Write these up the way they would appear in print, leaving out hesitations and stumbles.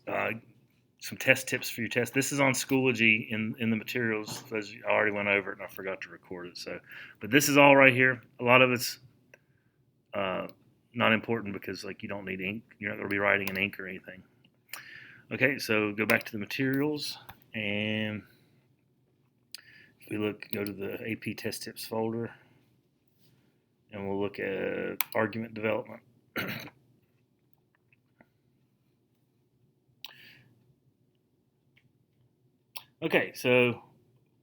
some test tips for your test. This is on Schoology in the materials. As I already went over it and I forgot to record it. So, but this is all right here. A lot of it's uh, not important because like you don't need ink. You're not going to be writing in ink or anything. Okay, so go back to the materials, and if we go to the AP test tips folder, and we'll look at argument development. Okay, so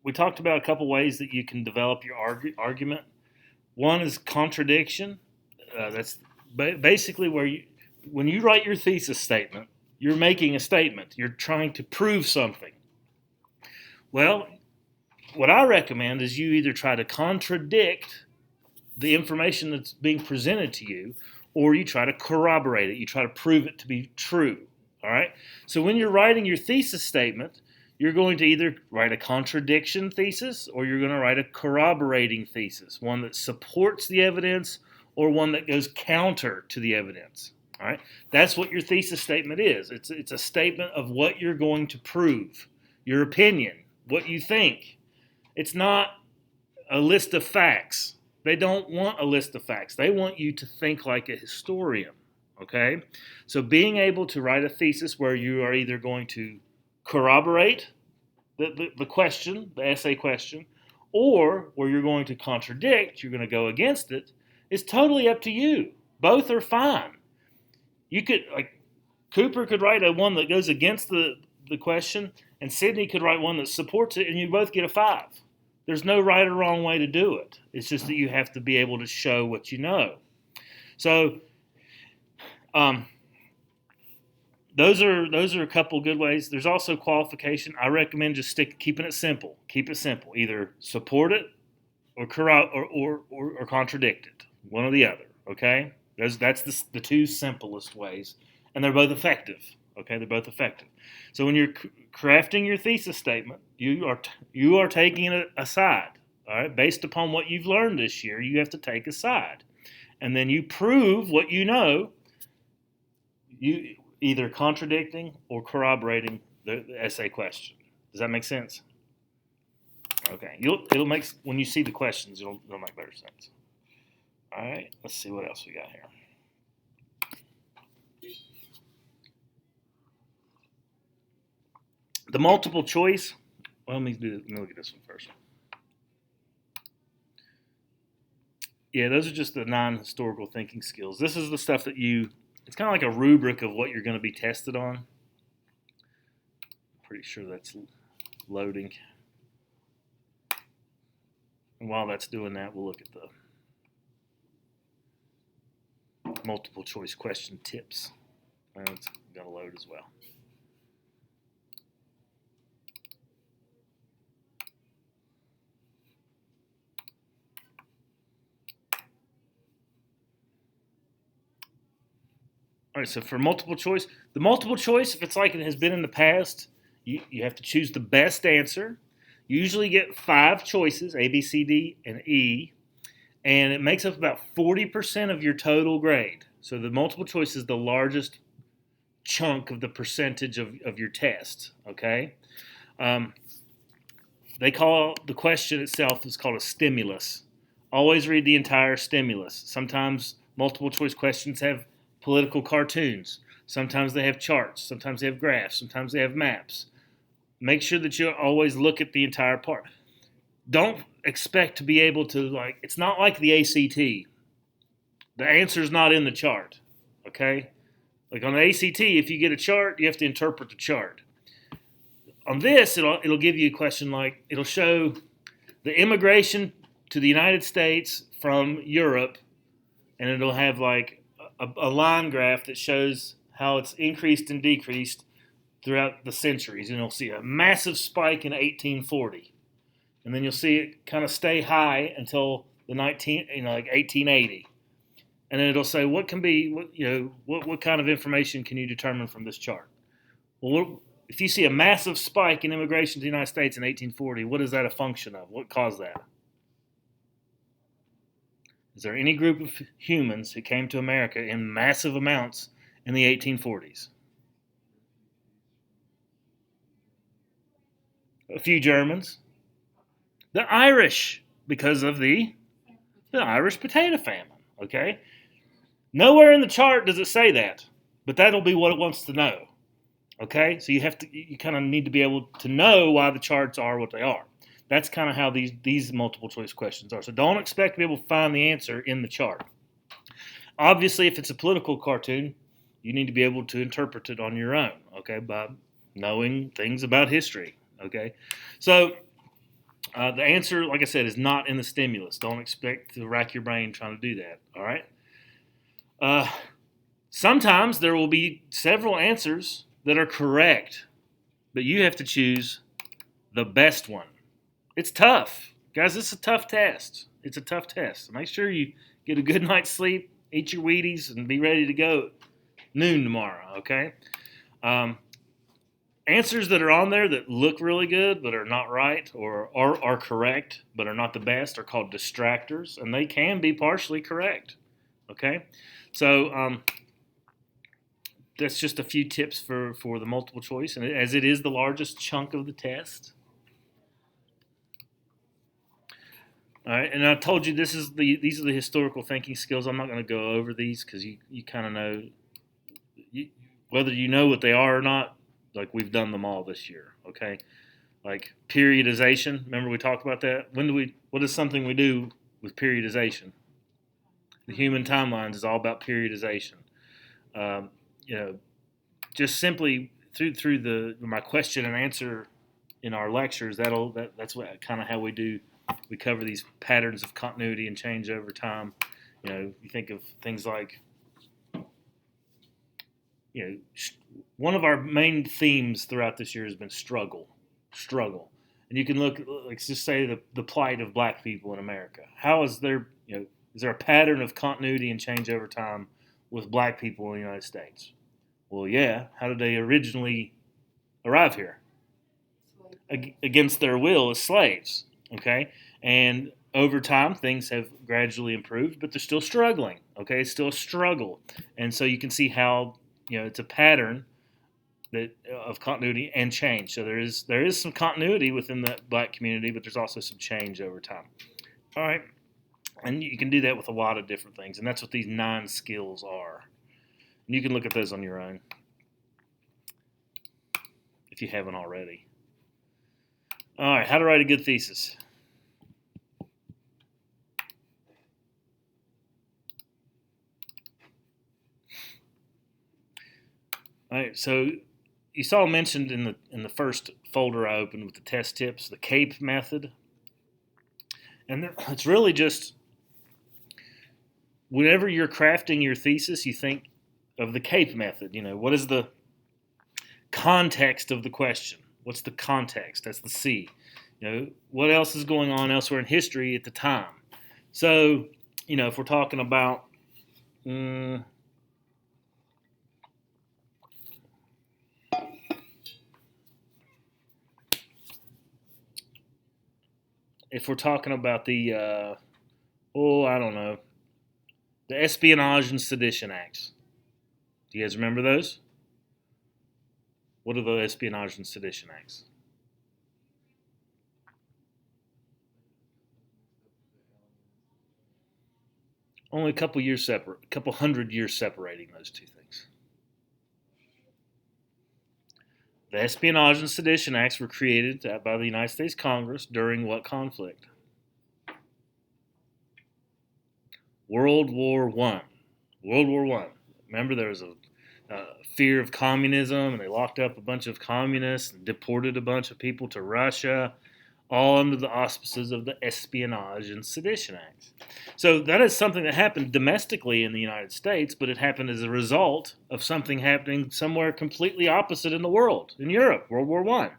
we talked about a couple ways that you can develop your argument. One is contradiction. That's basically when you write your thesis statement, you're making a statement. You're trying to prove something. Well, what I recommend is you either try to contradict the information that's being presented to you, or you try to corroborate it. You try to prove it to be true. All right? So when you're writing your thesis statement, you're going to either write a contradiction thesis or you're going to write a corroborating thesis, one that supports the evidence or one that goes counter to the evidence. All right? That's what your thesis statement is. It's a statement of what you're going to prove, your opinion, what you think. It's not a list of facts. They don't want a list of facts. They want you to think like a historian. Okay? So being able to write a thesis where you are either going to corroborate the question, the essay question, or where you're going to contradict, you're going to go against it, is totally up to you. Both are fine. You could, like, Cooper could write one that goes against the question, and Sydney could write one that supports it, and you both get a 5. There's no right or wrong way to do it. It's just that you have to be able to show what you know. So, those are a couple good ways. There's also qualification. I recommend just keeping it simple. Keep it simple. Either support it or contradict it. One or the other. Okay. That's the two simplest ways, and they're both effective. Okay, they're both effective. So when you're crafting your thesis statement, you are taking a side. All right, based upon what you've learned this year, you have to take a side, and then you prove what you know. You either contradicting or corroborating the essay question. Does that make sense? Okay, it'll make when you see the questions, it'll make better sense. All right, let's see what else we got here. The multiple choice. Well, let me look at this one first. Yeah, those are just the non-historical thinking skills. This is the stuff that it's kind of like a rubric of what you're going to be tested on. Pretty sure that's loading. And while that's doing that, we'll look at the multiple choice question tips. It's going to load as well. All right, so for multiple choice, the multiple choice, if it's like it has been in the past, you have to choose the best answer. You usually get 5 choices, A, B, C, D, and E, and it makes up about 40% of your total grade. So the multiple choice is the largest chunk of the percentage of your test, okay? They call the question itself is called a stimulus. Always read the entire stimulus. Sometimes multiple choice questions have political cartoons. Sometimes they have charts. Sometimes they have graphs. Sometimes they have maps. Make sure that you always look at the entire part. Don't expect to be able to, it's not like the ACT. The answer's not in the chart, okay? Like on the ACT, if you get a chart, you have to interpret the chart. On this, it'll give you a question like, it'll show the immigration to the United States from Europe, and it'll have like a line graph that shows how it's increased and decreased throughout the centuries. And you'll see a massive spike in 1840. And then you'll see it kind of stay high until the 1880. And then it'll say what kind of information can you determine from this chart? Well, if you see a massive spike in immigration to the United States in 1840, what is that a function of? What caused that? Is there any group of humans who came to America in massive amounts in the 1840s? A few Germans. The Irish, because of the Irish potato famine. Okay? Nowhere in the chart does it say that, but that'll be what it wants to know. Okay? So you kind of need to be able to know why the charts are what they are. That's kind of how these multiple choice questions are. So don't expect to be able to find the answer in the chart. Obviously, if it's a political cartoon, you need to be able to interpret it on your own, okay, by knowing things about history, okay? So the answer, like I said, is not in the stimulus. Don't expect to rack your brain trying to do that, all right? Sometimes there will be several answers that are correct, but you have to choose the best one. It's tough. Guys, this is a tough test. It's a tough test. Make sure you get a good night's sleep, eat your Wheaties, and be ready to go at noon tomorrow, okay? Answers that are on there that look really good but are not right or are correct but are not the best are called distractors, and they can be partially correct, okay? So that's just a few tips for the multiple choice, and as it is the largest chunk of the test. All right, and I told you these are the historical thinking skills. I'm not going to go over these because you kind of know whether you know what they are or not. Like, we've done them all this year. Okay, like periodization. Remember we talked about that. What is something we do with periodization? The human timelines is all about periodization. Just simply through my question and answer in our lectures. That's what kind of how we do. We cover these patterns of continuity and change over time. You think of things like, one of our main themes throughout this year has been struggle. And you can look, let's just say the plight of black people in America. How is there, is there a pattern of continuity and change over time with black people in the United States? Well, yeah. How did they originally arrive here? Against their will as slaves. Okay, and over time things have gradually improved, but they're still struggling. Okay, it's still a struggle, and so you can see how it's a pattern of continuity and change. So there is some continuity within the black community, but there's also some change over time. All right, and you can do that with a lot of different things, and that's what these 9 skills are. And you can look at those on your own if you haven't already. All right, how to write a good thesis. All right, so you saw mentioned in the first folder I opened with the test tips, the CAPE method. And it's really just whenever you're crafting your thesis, you think of the CAPE method. What is the context of the question? What's the context? That's the C. What else is going on elsewhere in history at the time? So, if we're talking about the I don't know, the Espionage and Sedition Acts. Do you guys remember those? What are the Espionage and Sedition Acts? Only a couple hundred years separating those two things. The Espionage and Sedition Acts were created by the United States Congress during what conflict? World War I. World War I. Remember, there was a fear of communism, and they locked up a bunch of communists and deported a bunch of people to Russia, all under the auspices of the Espionage and Sedition Acts. So that is something that happened domestically in the United States, but it happened as a result of something happening somewhere completely opposite in the world, in Europe, World War I.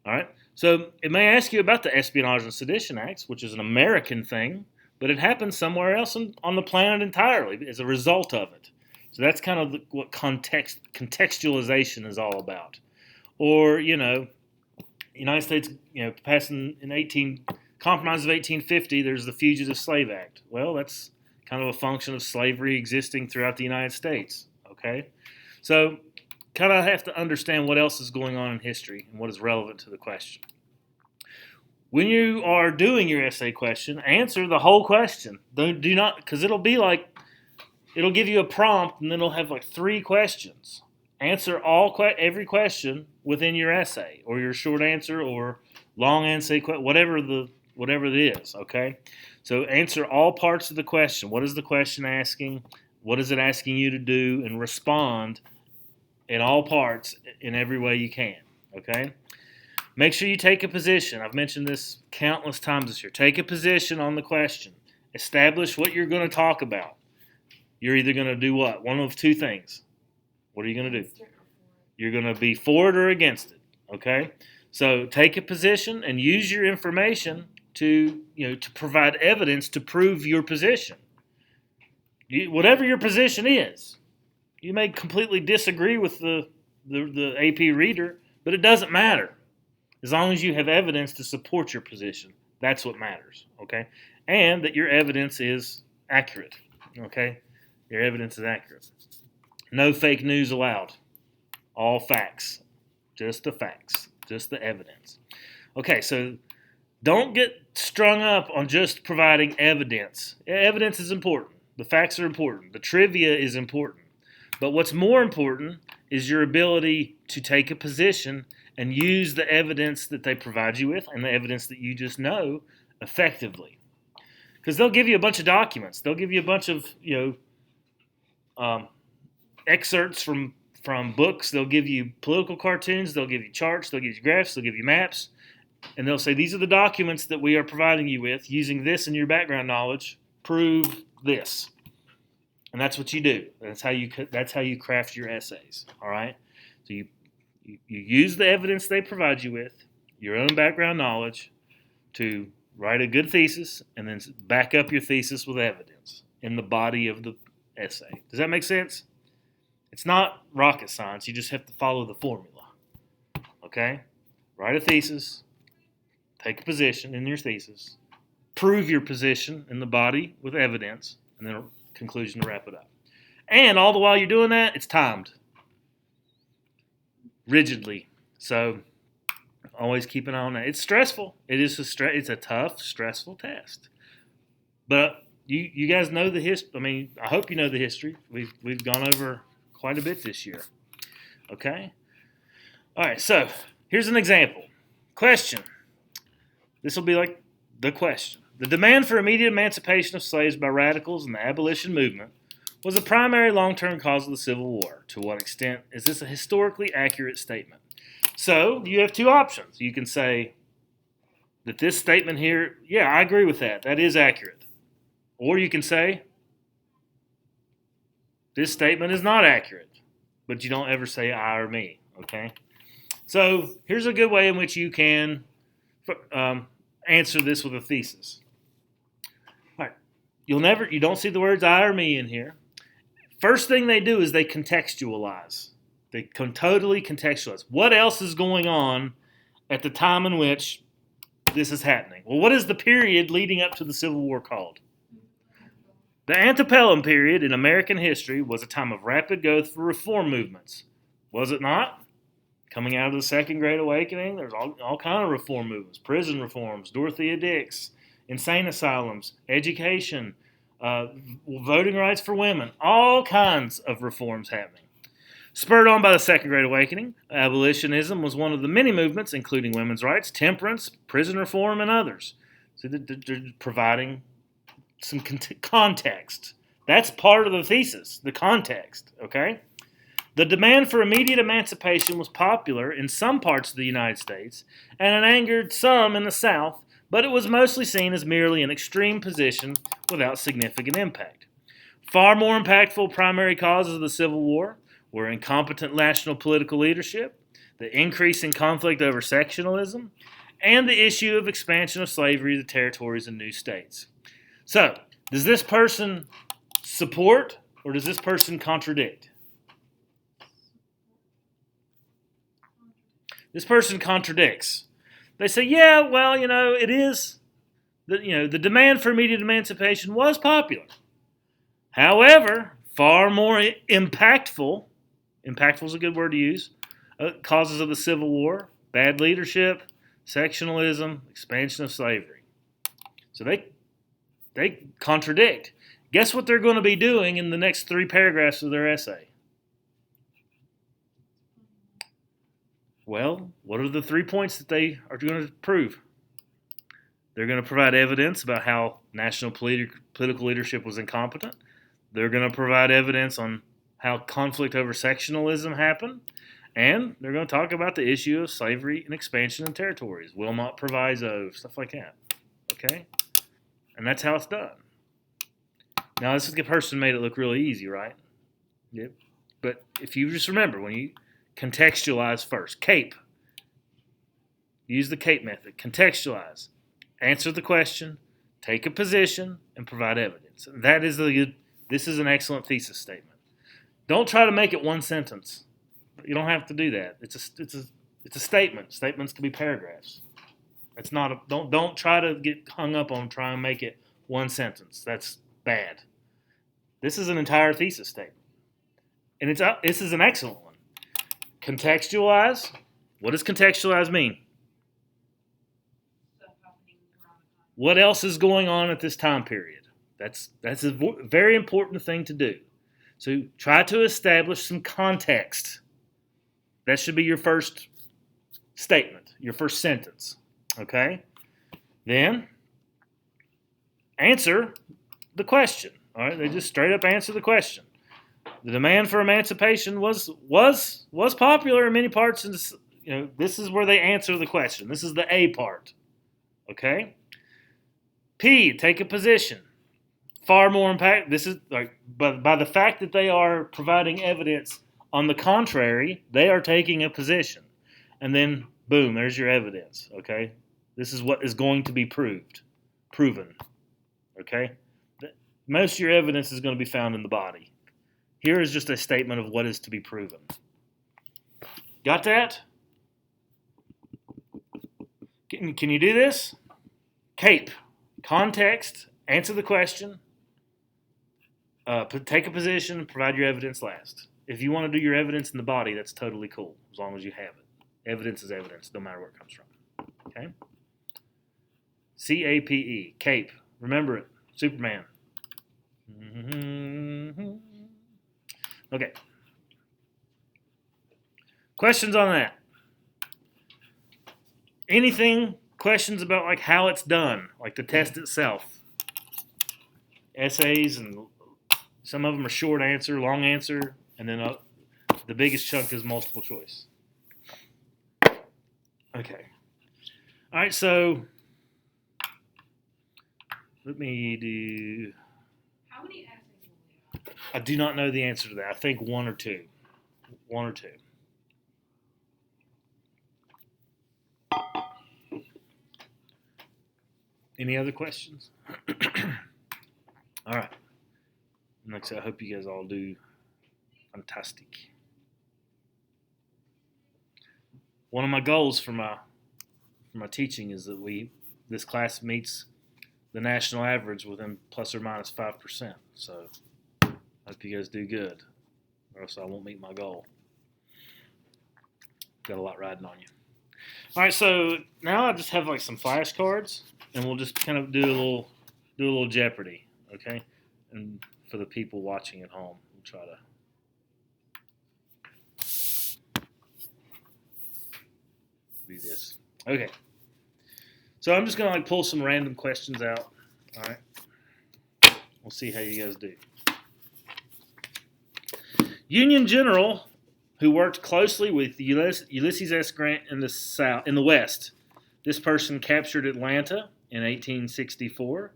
All right? So it may ask you about the Espionage and Sedition Acts, which is an American thing, but it happened somewhere else on the planet entirely as a result of it. So that's kind of what contextualization is all about. Or, United States, passing Compromise of 1850, there's the Fugitive Slave Act. Well, that's kind of a function of slavery existing throughout the United States, okay? So kind of have to understand what else is going on in history and what is relevant to the question. when you are doing your essay question, answer the whole question. Do not, because it'll give you a prompt and then it'll have like 3 questions. Answer every question within your essay or your short answer or long essay, whatever it is. Okay, so answer all parts of the question. What is the question asking? What is it asking you to do? And respond in all parts in every way you can. Okay. Make sure you take a position. I've mentioned this countless times this year. Take a position on the question. Establish what you're going to talk about. You're either going to do what? One of 2 things. What are you going to do? You're going to be for it or against it. Okay? So take a position and use your information to provide evidence to prove your position. Whatever your position is, you may completely disagree with the AP reader, but it doesn't matter. As long as you have evidence to support your position, that's what matters, okay? And that your evidence is accurate, okay? Your evidence is accurate. No fake news allowed. All facts. Just the facts. Just the evidence. Okay, so don't get strung up on just providing evidence. Evidence is important. The facts are important. The trivia is important. But what's more important is your ability to take a position and use the evidence that they provide you with and the evidence that you just know effectively. Because they'll give you a bunch of documents. They'll give you a bunch of excerpts from books. They'll give you political cartoons. They'll give you charts. They'll give you graphs. They'll give you maps. And they'll say, these are the documents that we are providing you with. Using this in your background knowledge, prove this. And that's what you do. That's how you craft your essays. All right? So you use the evidence they provide you with, your own background knowledge, to write a good thesis, and then back up your thesis with evidence in the body of the essay. Does that make sense? It's not rocket science. You just have to follow the formula. Okay? Write a thesis, take a position in your thesis, prove your position in the body with evidence, and then a conclusion to wrap it up. And all the while you're doing that, it's timed. Rigidly. So always keep an eye on that. It's stressful. It's a tough, stressful test. But you guys know the history. I mean, I hope you know the history. We've gone over quite a bit this year. Okay? All right, so here's an example. Question. This will be like the question. The demand for immediate emancipation of slaves by radicals in the abolition movement was a primary long-term cause of the Civil War. To what extent is this a historically accurate statement? So you have 2 options. You can say that this statement here, yeah, I agree with that. That is accurate. Or you can say this statement is not accurate. But you don't ever say I or me, okay? So here's a good way in which you can answer this with a thesis. All right. You don't see the words I or me in here. First thing they do is they contextualize. They can totally contextualize. What else is going on at the time in which this is happening? Well, what is the period leading up to the Civil War called? The antebellum period in American history was a time of rapid growth for reform movements. Was it not? Coming out of the Second Great Awakening, there's all kind of reform movements. Prison reforms, Dorothea Dix, insane asylums, education, voting rights for women, all kinds of reforms happening. Spurred on by the Second Great Awakening, abolitionism was one of the many movements, including women's rights, temperance, prison reform, and others. So they're providing some context. That's part of the thesis, the context, okay? The demand for immediate emancipation was popular in some parts of the United States, and it angered some in the South, but it was mostly seen as merely an extreme position without significant impact. Far more impactful primary causes of the Civil War were incompetent national political leadership, the increase in conflict over sectionalism, and the issue of expansion of slavery to territories and new states. So, does this person support or does this person contradict? This person contradicts. They say, yeah, well, it is, the demand for immediate emancipation was popular. However, far more impactful is a good word to use, causes of the Civil War, bad leadership, sectionalism, expansion of slavery. So they contradict. Guess what they're going to be doing in the next 3 paragraphs of their essay? Well, what are the 3 points that they are going to prove? They're going to provide evidence about how national political leadership was incompetent. They're going to provide evidence on how conflict over sectionalism happened. And they're going to talk about the issue of slavery and expansion of territories, Wilmot Proviso, stuff like that. Okay? And that's how it's done. Now, this person made it look really easy, right? Yep. But if you just remember, when you contextualize first, CAPE. Use the CAPE method. Contextualize. Answer the question, take a position, and provide evidence. This is an excellent thesis statement. Don't try to make it one sentence. You don't have to do that. It's a statement. Statements can be paragraphs. It's not don't try to get hung up on trying to make it one sentence. That's bad. This is an entire thesis statement, and this is an excellent one. Contextualize. What does contextualize mean? What else is going on at this time period? That's a very important thing to do. So try to establish some context. That should be your first statement, your first sentence. Okay? Then answer the question. All right? They just straight up answer the question. The demand for emancipation was popular in many parts. This is where they answer the question. This is the A part. Okay? P, take a position. Far more impact. This is by the fact that they are providing evidence on the contrary, they are taking a position. And then, boom, there's your evidence. Okay? This is what is going to be proven. Okay? Most of your evidence is going to be found in the body. Here is just a statement of what is to be proven. Got that? Can you do this? CAPE. Context, answer the question, take a position, provide your evidence last. If you want to do your evidence in the body, that's totally cool, as long as you have it. Evidence is evidence, no matter where it comes from. Okay? CAPE, CAPE. Remember it. Superman. Okay. Questions on that? Questions about how it's done, like the test itself. Essays, and some of them are short answer, long answer, and then the biggest chunk is multiple choice. Okay. All right, so let me do... How many essays will we have? I do not know the answer to that. I think 1 or 2. 1 or 2. Any other questions? All right. Next, I hope you guys all do fantastic. One of my goals for my teaching is that this class meets the national average within plus or minus 5%. So I hope you guys do good, or else I won't meet my goal. Got a lot riding on you. All right, so now I just have some flashcards, and we'll just kind of do a little Jeopardy, okay? And for the people watching at home, we'll try to do this. Okay. So I'm just gonna pull some random questions out. All right. We'll see how you guys do. Union general who worked closely with Ulysses S. Grant in the West. This person captured Atlanta in 1864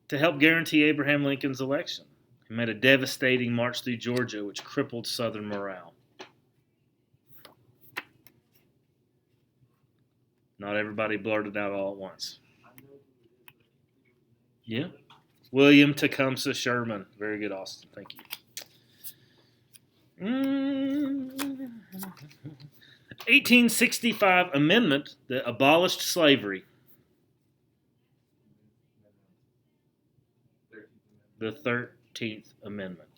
to help guarantee Abraham Lincoln's election. He made a devastating march through Georgia, which crippled Southern morale. Not everybody blurted out all at once. Yeah. William Tecumseh Sherman. Very good, Austin. Thank you. 1865 amendment that abolished slavery. The 13th Amendment.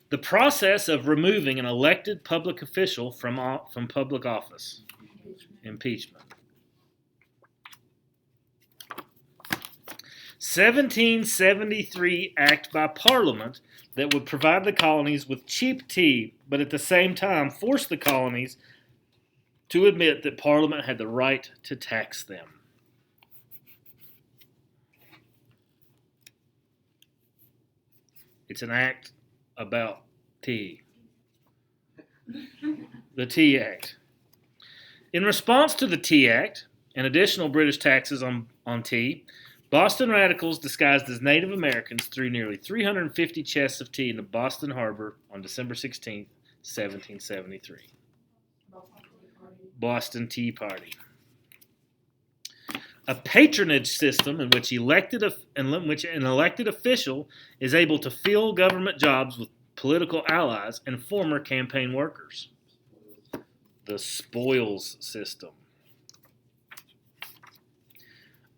The process of removing an elected public official from public office. Impeachment. 1773 Act by Parliament that would provide the colonies with cheap tea, but at the same time force the colonies to admit that Parliament had the right to tax them. It's an act about tea. The Tea Act. In response to the Tea Act and additional British taxes on tea, Boston radicals disguised as Native Americans threw nearly 350 chests of tea into Boston Harbor on December 16, 1773. Boston Tea Party. A patronage system in which an elected official is able to fill government jobs with political allies and former campaign workers. The spoils system.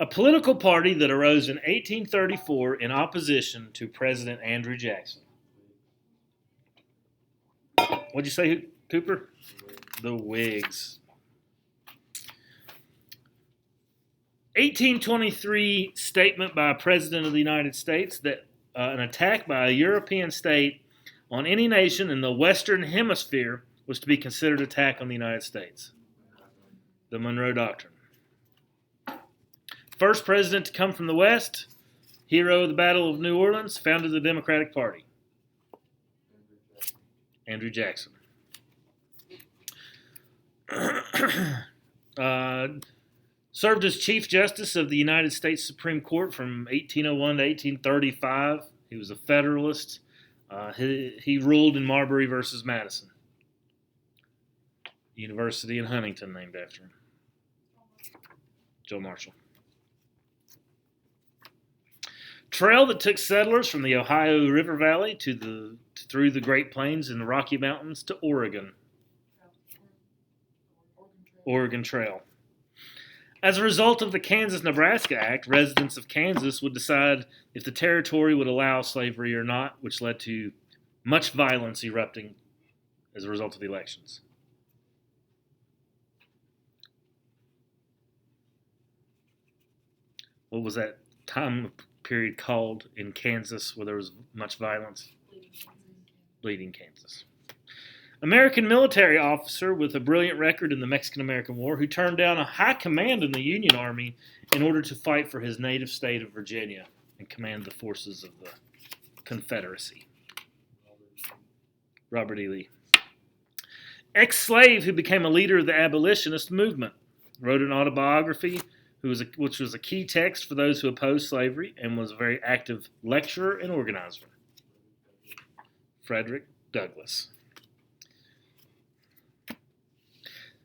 A political party that arose in 1834 in opposition to President Andrew Jackson. What'd you say, Cooper? The Whigs. 1823 statement by a President of the United States that an attack by a European state on any nation in the Western Hemisphere was to be considered an attack on the United States. The Monroe Doctrine. First president to come from the West, hero of the Battle of New Orleans, founded the Democratic Party. Andrew Jackson. Served as Chief Justice of the United States Supreme Court from 1801 to 1835. He was a Federalist. He ruled in Marbury versus Madison. University in Huntington named after him. Joe Marshall. Trail that took settlers from the Ohio River Valley through the Great Plains and the Rocky Mountains to Oregon. Oregon Trail. As a result of the Kansas-Nebraska Act, residents of Kansas would decide if the territory would allow slavery or not, which led to much violence erupting as a result of the elections. What was that time period called in Kansas where there was much violence? Bleeding Kansas. American military officer with a brilliant record in the Mexican-American War who turned down a high command in the Union Army in order to fight for his native state of Virginia and command the forces of the Confederacy. Robert E. Lee. Ex-slave who became a leader of the abolitionist movement. Wrote an autobiography which was a key text for those who opposed slavery and was a very active lecturer and organizer. Frederick Douglass.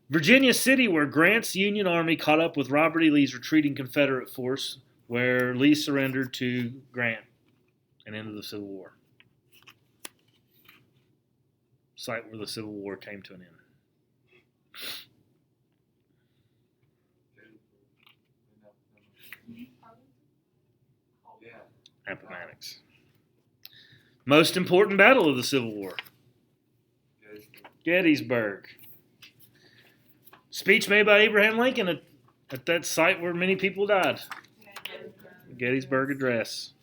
Virginia City, where Grant's Union Army caught up with Robert E. Lee's retreating Confederate force, where Lee surrendered to Grant and ended the Civil War. Site where the Civil War came to an end. Appomattox. Most important battle of the Civil War. Gettysburg. Speech made by Abraham Lincoln at that site where many people died. Gettysburg Address.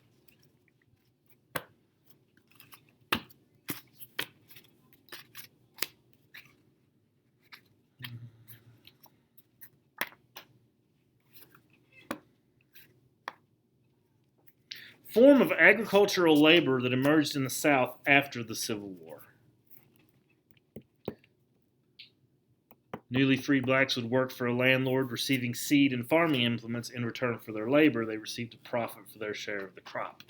Form of agricultural labor that emerged in the South after the Civil War. Newly freed blacks would work for a landlord, receiving seed and farming implements in return for their labor. They received a profit for their share of the crop.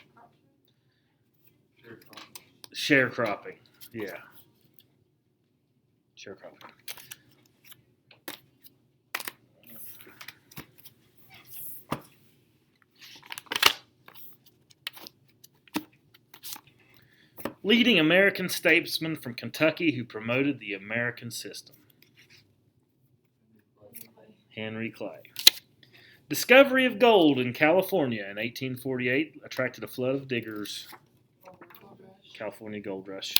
Sharecropping. Yeah. Sharecropping. Leading American statesman from Kentucky who promoted the American system. Henry Clay. Discovery of gold in California in 1848 attracted a flood of diggers. California Gold Rush.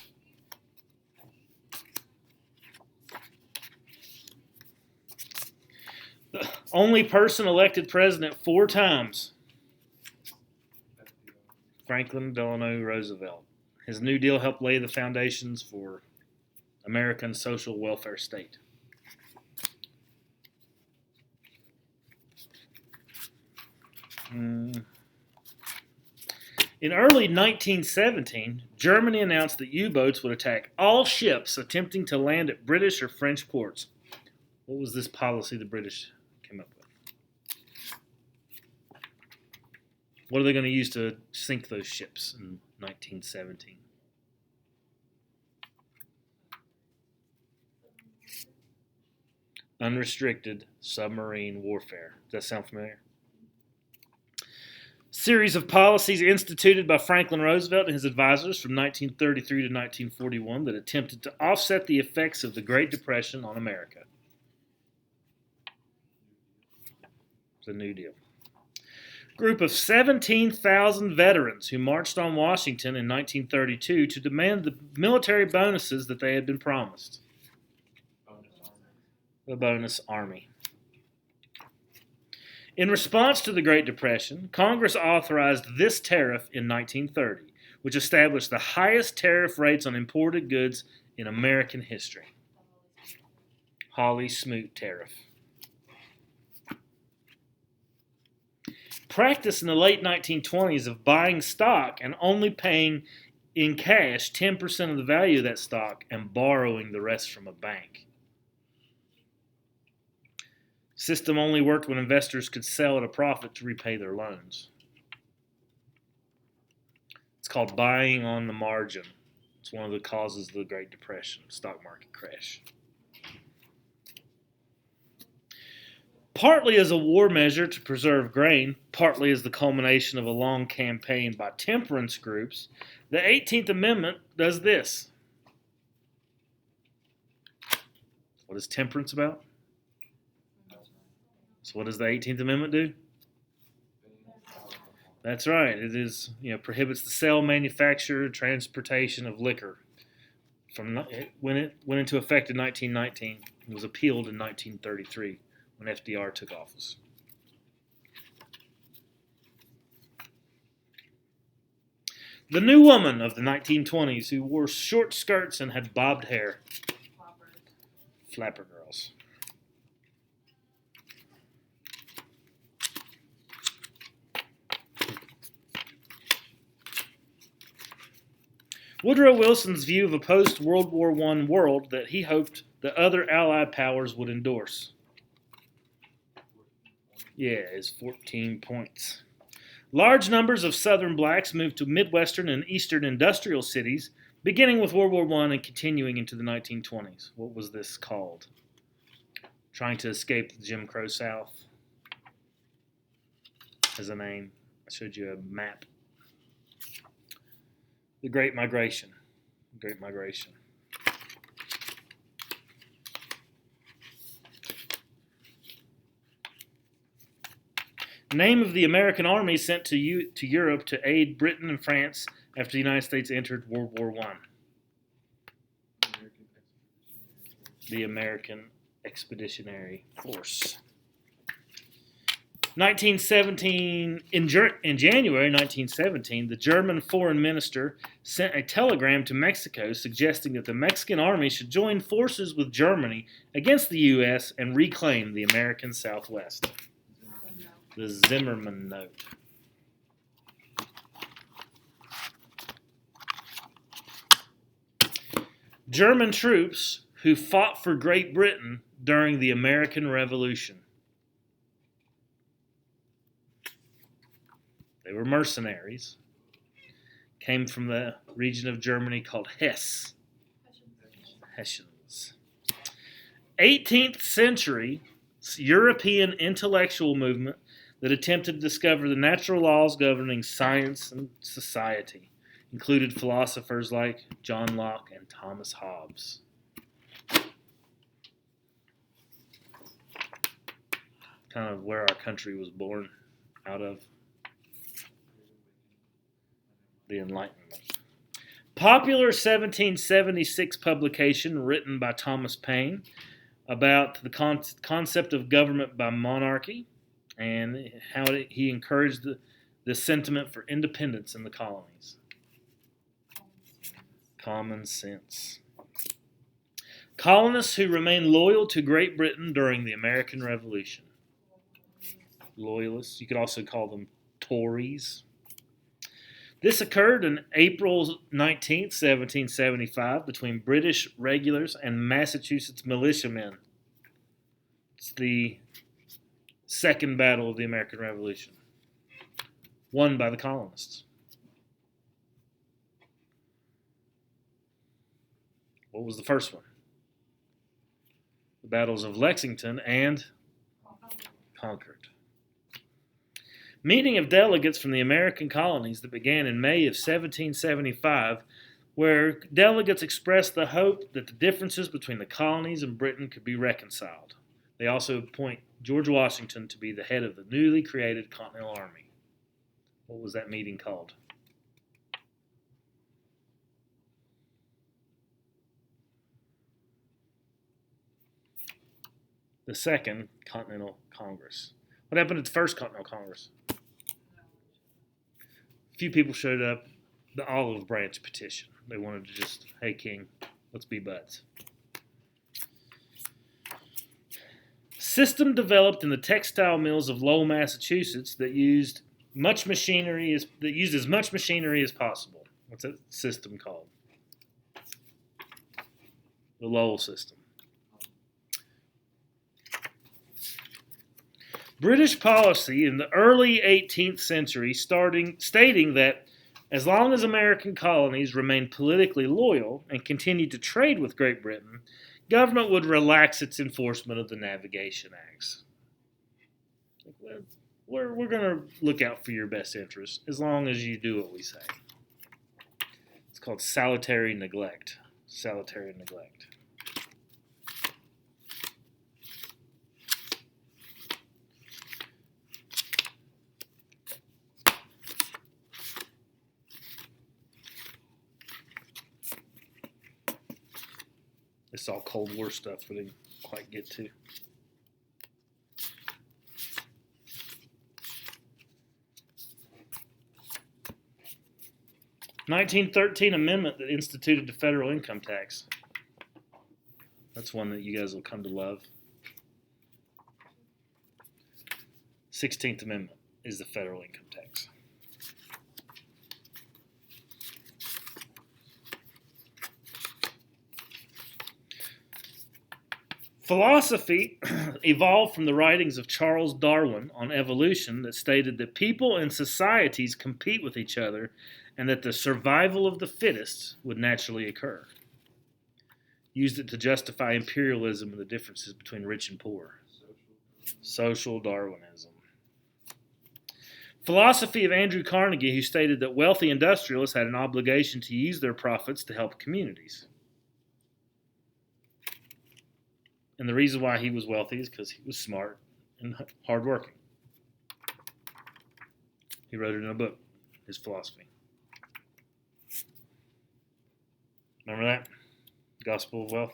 Only person elected president 4 times. Franklin Delano Roosevelt. His New Deal helped lay the foundations for American social welfare state. In early 1917, Germany announced that U-boats would attack all ships attempting to land at British or French ports. What was this policy the British came up with? What are they going to use to sink those ships in 1917? Unrestricted submarine warfare. Does that sound familiar? Series of policies instituted by Franklin Roosevelt and his advisors from 1933 to 1941 that attempted to offset the effects of the Great Depression on America. The New Deal. Group of 17,000 veterans who marched on Washington in 1932 to demand the military bonuses that they had been promised. The Bonus Army. In response to the Great Depression, Congress authorized this tariff in 1930, which established the highest tariff rates on imported goods in American history. Hawley-Smoot Tariff. Practice in the late 1920s of buying stock and only paying in cash 10% of the value of that stock and borrowing the rest from a bank. System only worked when investors could sell at a profit to repay their loans. It's called buying on the margin. It's one of the causes of the Great Depression, stock market crash. Partly as a war measure to preserve grain, partly as the culmination of a long campaign by temperance groups, the 18th Amendment does this. What is temperance about? So what does the 18th Amendment do? That's right. It is, prohibits the sale, manufacture, transportation of liquor. When it went into effect in 1919, it was appealed in 1933 when FDR took office. The new woman of the 1920s who wore short skirts and had bobbed hair. Flapper girls. Woodrow Wilson's view of a post-World War I world that he hoped the other Allied powers would endorse. Yeah, is 14 points. Large numbers of Southern blacks moved to Midwestern and Eastern industrial cities, beginning with World War I and continuing into the 1920s. What was this called? Trying to escape the Jim Crow South as a name. I showed you a map. The Great Migration. Great Migration. Name of the American army sent to Europe to aid Britain and France after the United States entered World War I. The American Expeditionary Force. 1917, in January 1917, the German foreign minister sent a telegram to Mexico suggesting that the Mexican army should join forces with Germany against the U.S. and reclaim the American Southwest. The Zimmerman Note. German troops who fought for Great Britain during the American Revolution. They were mercenaries. Came from the region of Germany called Hesse. Hessians. 18th century European intellectual movement that attempted to discover the natural laws governing science and society. Included philosophers like John Locke and Thomas Hobbes. Kind of where our country was born out of. The Enlightenment. Popular 1776 publication written by Thomas Paine about the concept of government by monarchy and how he encouraged the sentiment for independence in the colonies. Common sense. Colonists who remained loyal to Great Britain during the American Revolution. Loyalists. You could also call them Tories. This occurred on April 19th, 1775, between British regulars and Massachusetts militiamen. It's the second battle of the American Revolution, won by the colonists. What was the first one? The battles of Lexington and Concord. Meeting of delegates from the American colonies that began in May of 1775, where delegates expressed the hope that the differences between the colonies and Britain could be reconciled. They also appoint George Washington to be the head of the newly created Continental Army. What was that meeting called? The Second Continental Congress. What happened at the First Continental Congress? A few people showed up. The olive branch petition. They wanted to just, hey, King, let's be buds. System developed in the textile mills of Lowell, Massachusetts that used as much machinery as possible. What's that system called? The Lowell system. British policy in the early 18th century stating that as long as American colonies remained politically loyal and continued to trade with Great Britain, government would relax its enforcement of the Navigation Acts. We're going to look out for your best interests as long as you do what we say. It's called salutary neglect. Salutary neglect. It's all Cold War stuff we didn't quite get to. (1913) amendment that instituted the federal income tax. That's one that you guys will come to love. 16th Amendment is the federal income tax. Philosophy evolved from the writings of Charles Darwin on evolution that stated that people and societies compete with each other and that the survival of the fittest would naturally occur. Used it to justify imperialism and the differences between rich and poor. Social Darwinism. Philosophy of Andrew Carnegie, who stated that wealthy industrialists had an obligation to use their profits to help communities. And the reason why he was wealthy is because he was smart and hardworking. He wrote it in a book, his philosophy. Remember that? Gospel of Wealth.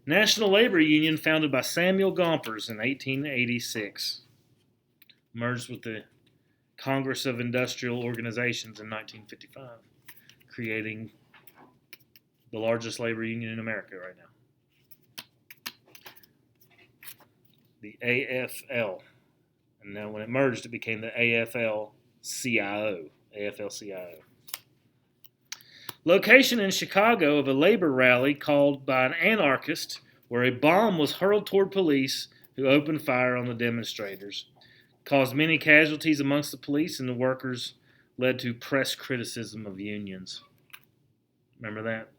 National Labor Union founded by Samuel Gompers in 1886. Merged with the Congress of Industrial Organizations in 1955, creating the largest labor union in America right now. The AFL. And then when it merged, it became the AFL-CIO. AFL-CIO. Location in Chicago of a labor rally called by an anarchist where a bomb was hurled toward police who opened fire on the demonstrators. Caused many casualties amongst the police and the workers, led to press criticism of unions. Remember that?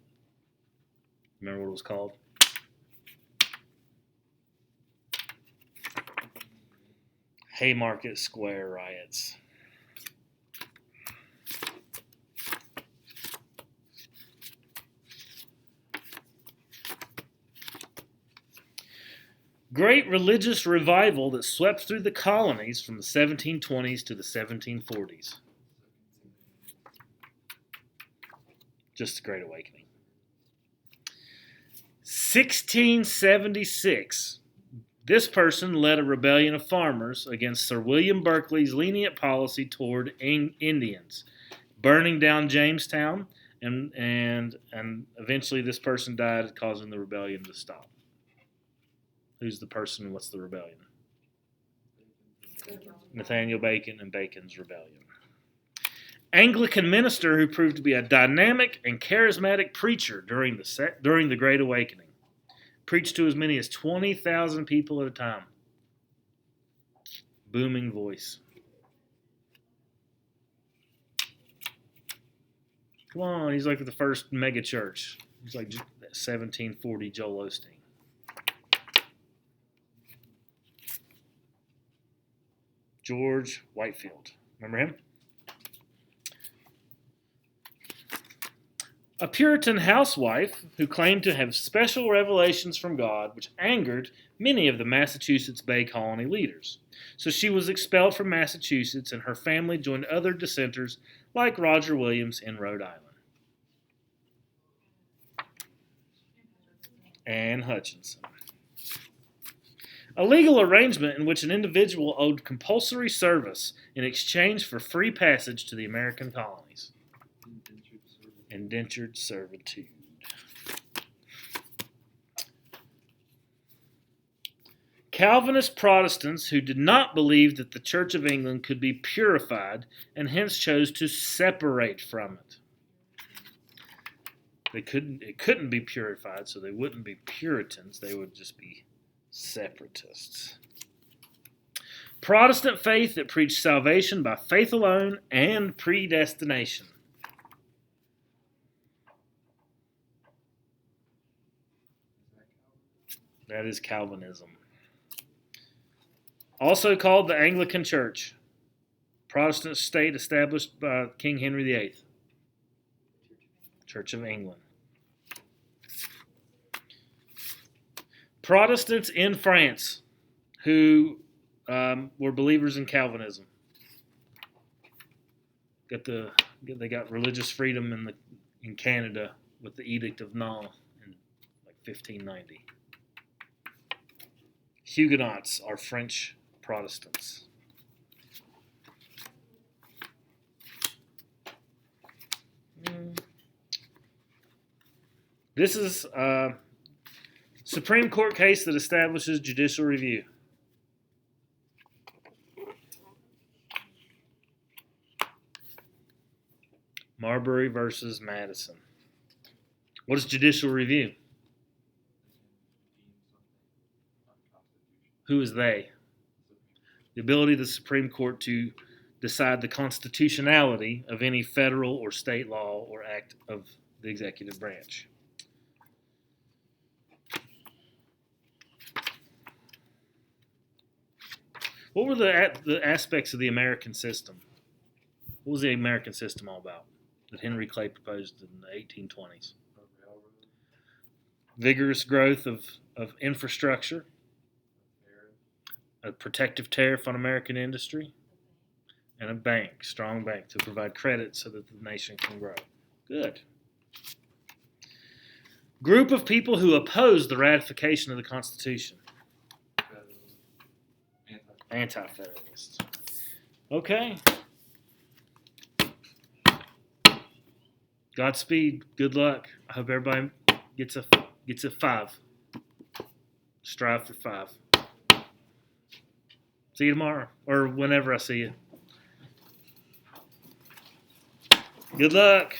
Remember what it was called? Haymarket Square riots. Great religious revival that swept through the colonies from the 1720s to the 1740s. Just the Great Awakening. 1676. This person led a rebellion of farmers against Sir William Berkeley's lenient policy toward Indians, burning down Jamestown, and eventually this person died, causing the rebellion to stop. Who's the person? What's the rebellion? Nathaniel Bacon and Bacon's rebellion. Anglican minister who proved to be a dynamic and charismatic preacher during the Great Awakening. Preached to as many as 20,000 people at a time. Booming voice. Come on, he's like the first mega church. He's like 1740 Joel Osteen. George Whitefield. Remember him? A Puritan housewife who claimed to have special revelations from God, which angered many of the Massachusetts Bay Colony leaders. So she was expelled from Massachusetts, and her family joined other dissenters like Roger Williams in Rhode Island. Anne Hutchinson. A legal arrangement in which an individual owed compulsory service in exchange for free passage to the American colonies. Indentured servitude. Calvinist Protestants who did not believe that the Church of England could be purified and hence chose to separate from it. It couldn't be purified, so they wouldn't be Puritans. They would just be separatists. Protestant faith that preached salvation by faith alone and predestination. That is Calvinism. Also called the Anglican Church. Protestant state established by King Henry VIII. Church of England. Protestants in France who were believers in Calvinism. They got religious freedom in Canada with the Edict of Nantes in like 1590. Huguenots are French Protestants. This is a Supreme Court case that establishes judicial review. Marbury versus Madison. What is judicial review? Who is they? The ability of the Supreme Court to decide the constitutionality of any federal or state law or act of the executive branch. What were the aspects of the American system? What was the American system all about that Henry Clay proposed in the 1820s? Vigorous growth of infrastructure, a protective tariff on American industry, and a strong bank to provide credit so that the nation can grow. Good. Group of people who opposed the ratification of the Constitution. Anti-Federalists. Okay. Godspeed. Good luck. I hope everybody gets a 5. Strive for 5. See you tomorrow, or whenever I see you. Good luck.